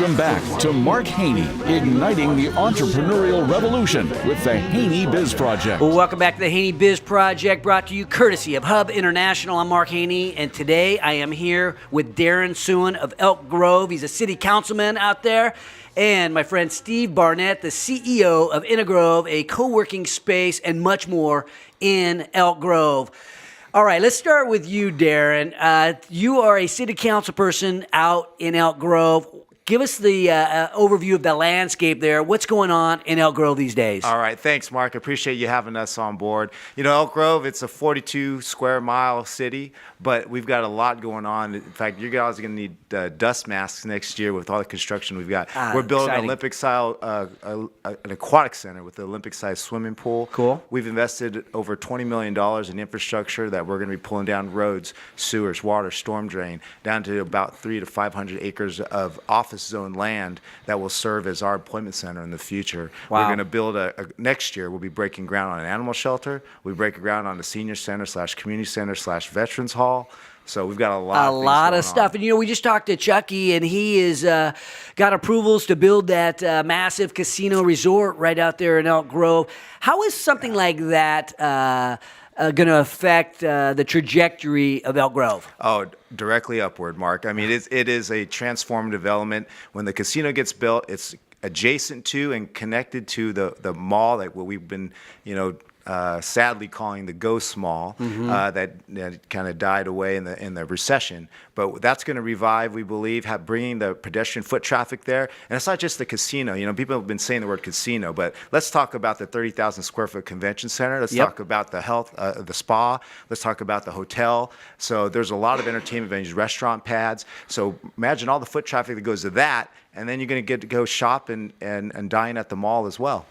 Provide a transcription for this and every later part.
Welcome back to Mark Haney, igniting the entrepreneurial revolution with the Haney Biz Project. Well, welcome back to the Haney Biz Project, brought to you courtesy of Hub International. I'm Mark Haney, and today I am here with Darren Suen of Elk Grove. He's a city councilman out there. And my friend Steve Barnett, the CEO of Grove, a co-working space and much more in Elk Grove. All right, let's start with you, Darren. You are a city council person out in Elk Grove. Give us the overview of the landscape there. What's going on in Elk Grove these days? All right. Thanks, Mark. I appreciate you having us on board. You know, Elk Grove, it's a 42 square mile city, but we've got a lot going on. In fact, you guys are going to need dust masks next year with all the construction we've got. We're building an Olympic-style, an aquatic center with an Olympic-sized swimming pool. Cool. We've invested over $20 million in infrastructure that we're going to be pulling down roads, sewers, water, storm drain, down to about 300 to 500 acres of office zone land that will serve as our employment center in the future. Wow. We're going to build next year we'll be breaking ground on an animal shelter. We break ground on a senior center / community center / veterans hall. So we've got a lot of stuff. And, you know, we just talked to Chucky, and he is got approvals to build that massive casino resort right out there in Elk Grove. How is something like that going to affect the trajectory of Elk Grove? Oh, directly upward, Mark. I mean, it is a transformative element. When the casino gets built, it's adjacent to and connected to the mall, like what we've been, sadly calling the ghost mall, that kind of died away in the recession. But that's going to revive, we believe, bringing the pedestrian foot traffic there. And it's not just the casino. You know, people have been saying the word casino, but let's talk about the 30,000 square foot convention center. Let's talk about the health, the spa. Let's talk about the hotel. So there's a lot of entertainment venues, restaurant pads. So imagine all the foot traffic that goes to that. And then you're going to get to go shop and dine at the mall as well.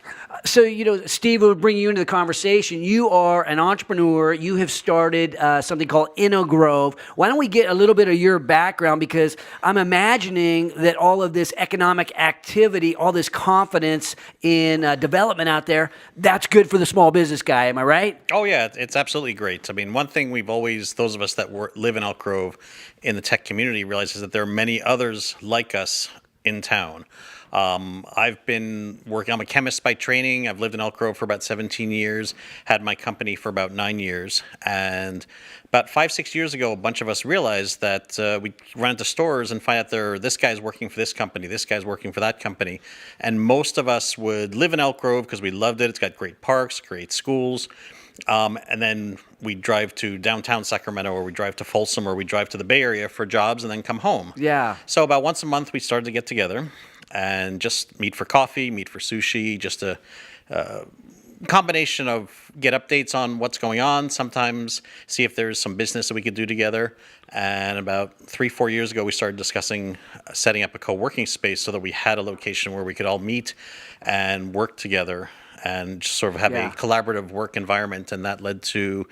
So, Steve, will bring you into the conversation. You are an entrepreneur. You have started something called Grove. Why don't we get a little bit of your background? Because I'm imagining that all of this economic activity, all this confidence in development out there, that's good for the small business guy. Am I right? Oh, yeah. It's absolutely great. I mean, one thing those of us that live in Elk Grove in the tech community realize is that there are many others like us in town. I've been working, I'm a chemist by training. I've lived in Elk Grove for about 17 years, had my company for about 9 years. And about 5-6 years ago, a bunch of us realized that we run into stores and find out this guy's working for this company, this guy's working for that company. And most of us would live in Elk Grove because we loved it. It's got great parks, great schools. And then we drive to downtown Sacramento, or we drive to Folsom, or we drive to the Bay Area for jobs and then come home. Yeah. So about once a month, we started to get together and just meet for coffee, meet for sushi, just a combination of get updates on what's going on, sometimes see if there's some business that we could do together. And about 3-4 years ago, we started discussing setting up a co-working space so that we had a location where we could all meet and work together and just sort of have a collaborative work environment, and that led to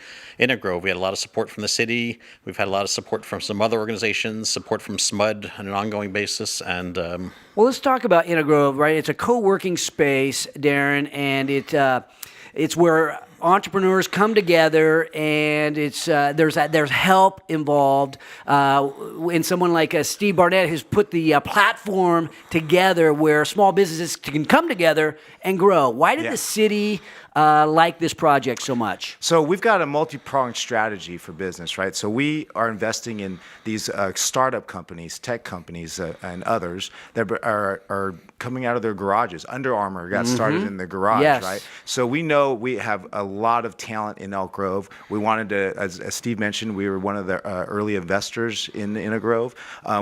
Grove. We had a lot of support from the city. We've had a lot of support from some other organizations, support from SMUD on an ongoing basis. And well, let's talk about Grove, right? It's a co-working space, Darren, and it's where entrepreneurs come together, and it's there's help involved. And someone like Steve Barnett has put the platform together where small businesses can come together and grow. Why did the city like this project so much? So we've got a multi-pronged strategy for business, right? So we are investing in these startup companies, tech companies, and others that are coming out of their garages. Under Armour got started in the garage, right? So we know we have a lot of talent in Elk Grove. We wanted to, as Steve mentioned, we were one of the early investors in Grove.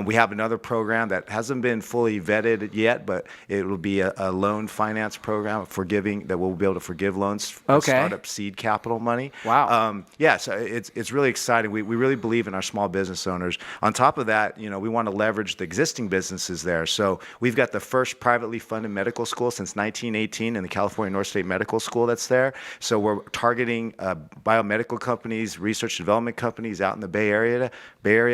We have another program that hasn't been fully vetted yet, but it will be a loan finance program that we'll be able to forgive loans for startup seed capital money. Wow. So it's really exciting. We really believe in our small business owners. On top of that, we want to leverage the existing businesses there. So we've got the first privately funded medical school since 1918 in the California North State Medical School that's there. So we're targeting biomedical companies, research development companies out in the Bay Area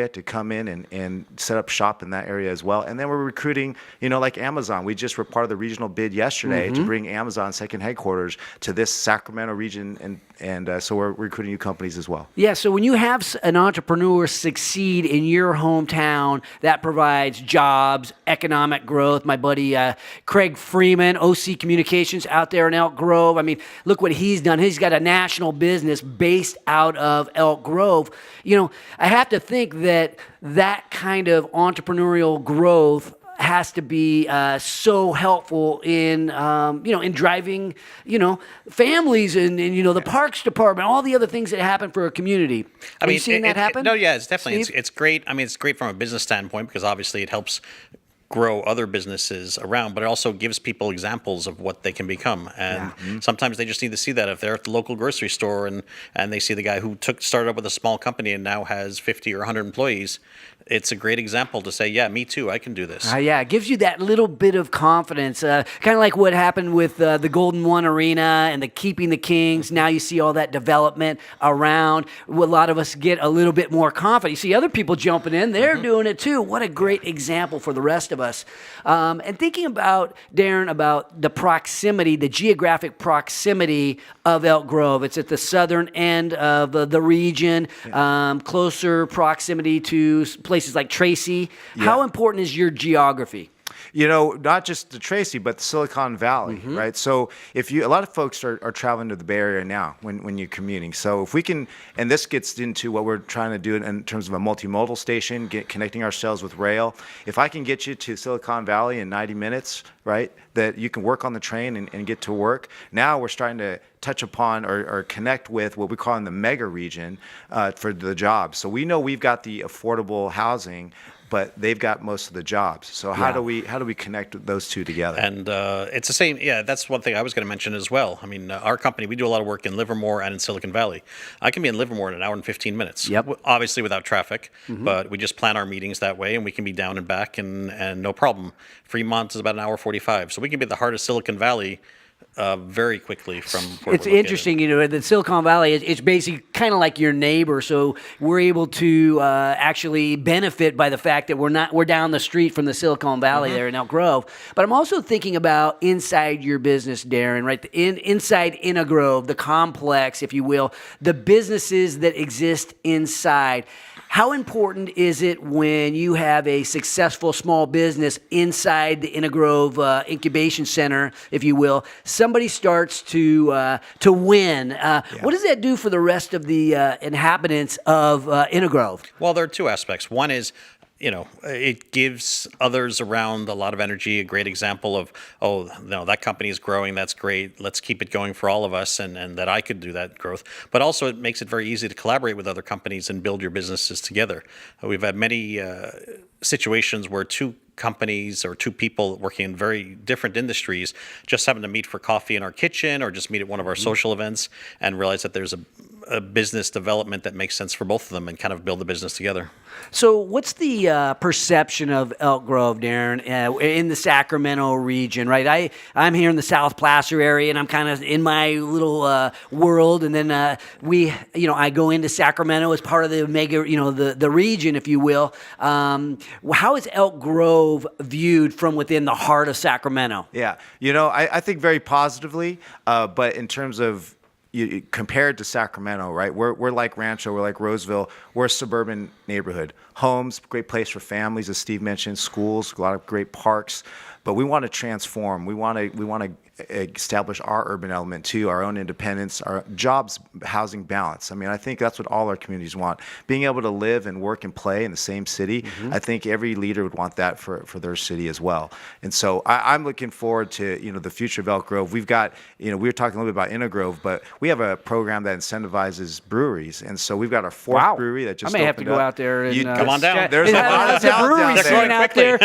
to come in and set up shop in that area as well. And then we're recruiting, like Amazon. We just were part of the regional bid yesterday to bring Amazon second headquarters to this Sacramento region, and so we're recruiting new companies as well. Yeah, so when you have an entrepreneur succeed in your hometown, that provides jobs, economic growth. My buddy Craig Freeman, OC Communications out there in Elk Grove. I mean, look what he's done. He's got a national business based out of Elk Grove. I have to think that kind of entrepreneurial growth has to be so helpful in in driving families and the parks department, all the other things that happen for a community. Have you seen that happen? No, yeah, it's definitely Steve? it's great. I mean, it's great from a business standpoint because obviously it helps grow other businesses around, but it also gives people examples of what they can become. And sometimes they just need to see that if they're at the local grocery store and they see the guy who started up with a small company and now has 50 or 100 employees, it's a great example to say, yeah, me too, I can do this. Yeah, it gives you that little bit of confidence, kind of like what happened with the Golden One Arena and the Keeping the Kings. Now you see all that development around. A lot of us get a little bit more confident. You see other people jumping in, they're doing it too. What a great example for the rest of us. And thinking about, Darren, about the proximity, the geographic proximity of Elk Grove. It's at the southern end of the region, closer proximity to places like Tracy. How important is your geography? Not just the Tracy, but the Silicon Valley, right? So a lot of folks are traveling to the Bay Area now when you're commuting. So if we can, and this gets into what we're trying to do in terms of a multimodal station, connecting ourselves with rail. If I can get you to Silicon Valley in 90 minutes, right, that you can work on the train and get to work. Now we're starting to touch upon or connect with what we call in the mega region for the jobs. So we know we've got the affordable housing, but they've got most of the jobs. So how do we connect those two together? And it's the same. Yeah, that's one thing I was going to mention as well. I mean, our company, we do a lot of work in Livermore and in Silicon Valley. I can be in Livermore in an hour and 15 minutes. Yep. Obviously without traffic, but we just plan our meetings that way, and we can be down and back, and no problem. Fremont is about an hour 45, so we can be at the heart of Silicon Valley very quickly from where It's interesting, the Silicon Valley, it's basically kind of like your neighbor, so we're able to actually benefit by the fact that we're down the street from the Silicon Valley there in Elk Grove. But I'm also thinking about inside your business, Darren, right? Inside Inna Grove, the complex, if you will, the businesses that exist inside. How important is it when you have a successful small business inside the Inna Grove Incubation Center, if you will? Somebody starts to win. What does that do for the rest of the inhabitants of Inna Grove? Well, there are two aspects. One is, it gives others around a lot of energy, a great example of, that company is growing, that's great, let's keep it going for all of us, and that I could do that growth. But also it makes it very easy to collaborate with other companies and build your businesses together. We've had many situations where two companies or two people working in very different industries just happen to meet for coffee in our kitchen or just meet at one of our social events and realize that there's a business development that makes sense for both of them and kind of build the business together. So what's the perception of Elk Grove, Darren, in the Sacramento region, right? I'm here in the South Placer area, and I'm kind of in my little world, and then I go into Sacramento as part of the mega, the region, if you will. How is Elk Grove viewed from within the heart of Sacramento? Yeah, I think very positively, but in terms of compared to Sacramento, right? We're like Rancho, we're like Roseville. We're a suburban neighborhood. Homes, great place for families, as Steve mentioned. Schools, a lot of great parks. But we want to transform. We want to establish our urban element too, our own independence, our jobs, housing balance. I mean, I think that's what all our communities want. Being able to live and work and play in the same city, I think every leader would want that for their city as well. And so I'm looking forward to, the future of Elk Grove. We've got, we were talking a little bit about Inna Grove, but we have a program that incentivizes breweries. And so we've got our fourth brewery that just opened up. I may have to go out there and come on down. There's a lot of talent brewery down scene out there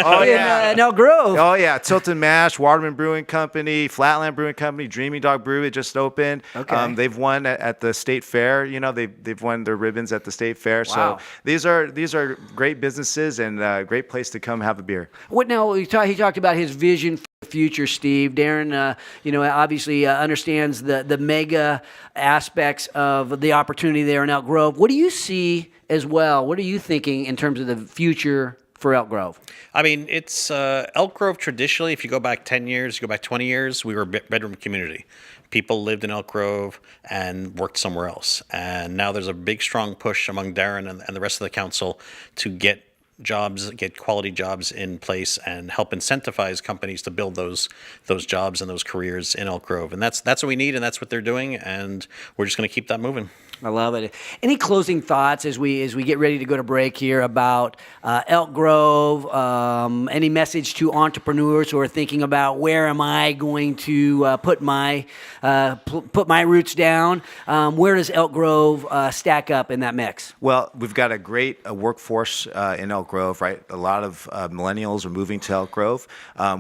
in Elk Grove. Oh, yeah. Tilton Mash, Waterman Brewing Company, Flatland Brewing Company, Dreamy Dog Brewery just opened. Okay. They've won at the state fair. They've won their ribbons at the state fair. Wow. So these are great businesses and a great place to come have a beer. What now? He talked about his vision for the future, Steve. Darren, obviously understands the mega aspects of the opportunity there in Elk Grove. What do you see as well? What are you thinking in terms of the future for Elk Grove? I mean, it's Elk Grove traditionally, if you go back 10 years, you go back 20 years, we were a bedroom community. People lived in Elk Grove and worked somewhere else. And now there's a big, strong push among Darren and the rest of the council to get jobs, get quality jobs in place and help incentivize companies to build those jobs and those careers in Elk Grove. And that's what we need, and that's what they're doing, and we're just going to keep that moving. I love it. Any closing thoughts as we get ready to go to break here about Elk Grove? Any message to entrepreneurs who are thinking about where am I going to put my roots down? Where does Elk Grove stack up in that mix? Well, we've got a great workforce in Elk Grove, right? A lot of millennials are moving to Elk Grove.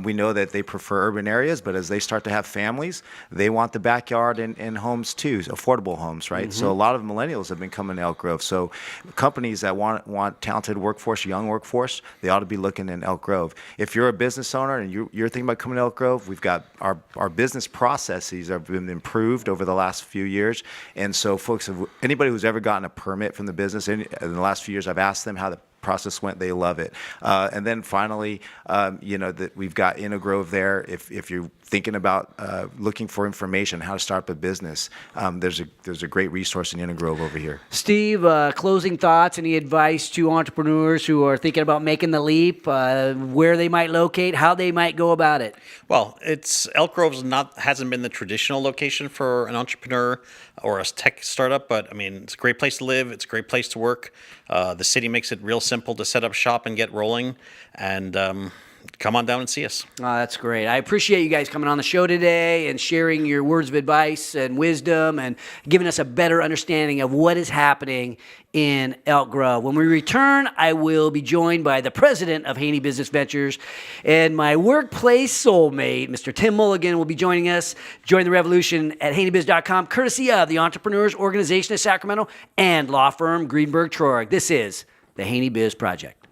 We know that they prefer urban areas, but as they start to have families, they want the backyard and homes too, affordable homes, right? So a lot of millennials have been coming to Elk Grove. So companies that want talented workforce, young workforce, they ought to be looking in Elk Grove. If you're a business owner and you're thinking about coming to Elk Grove, we've got our business processes have been improved over the last few years. And so folks, anybody who's ever gotten a permit from the business in the last few years, I've asked them how the process went. They love it. And then finally, that we've got Grove there. If you're thinking about looking for information how to start up a business, there's a great resource in Grove over here. Steve, closing thoughts, any advice to entrepreneurs who are thinking about making the leap, where they might locate, how they might go about it? Well, Elk Grove hasn't been the traditional location for an entrepreneur or a tech startup, but I mean, it's a great place to live. It's a great place to work. The city makes it real simple to set up shop and get rolling, and come on down and see us. Oh, that's great. I appreciate you guys coming on the show today and sharing your words of advice and wisdom and giving us a better understanding of what is happening in Elk Grove. When we return, I will be joined by the president of Haney Business Ventures and my workplace soulmate, Mr. Tim Mulligan, will be joining us. Join the revolution at haneybiz.com, courtesy of the Entrepreneurs Organization of Sacramento and law firm Greenberg Traurig. This is the Haney Biz Project.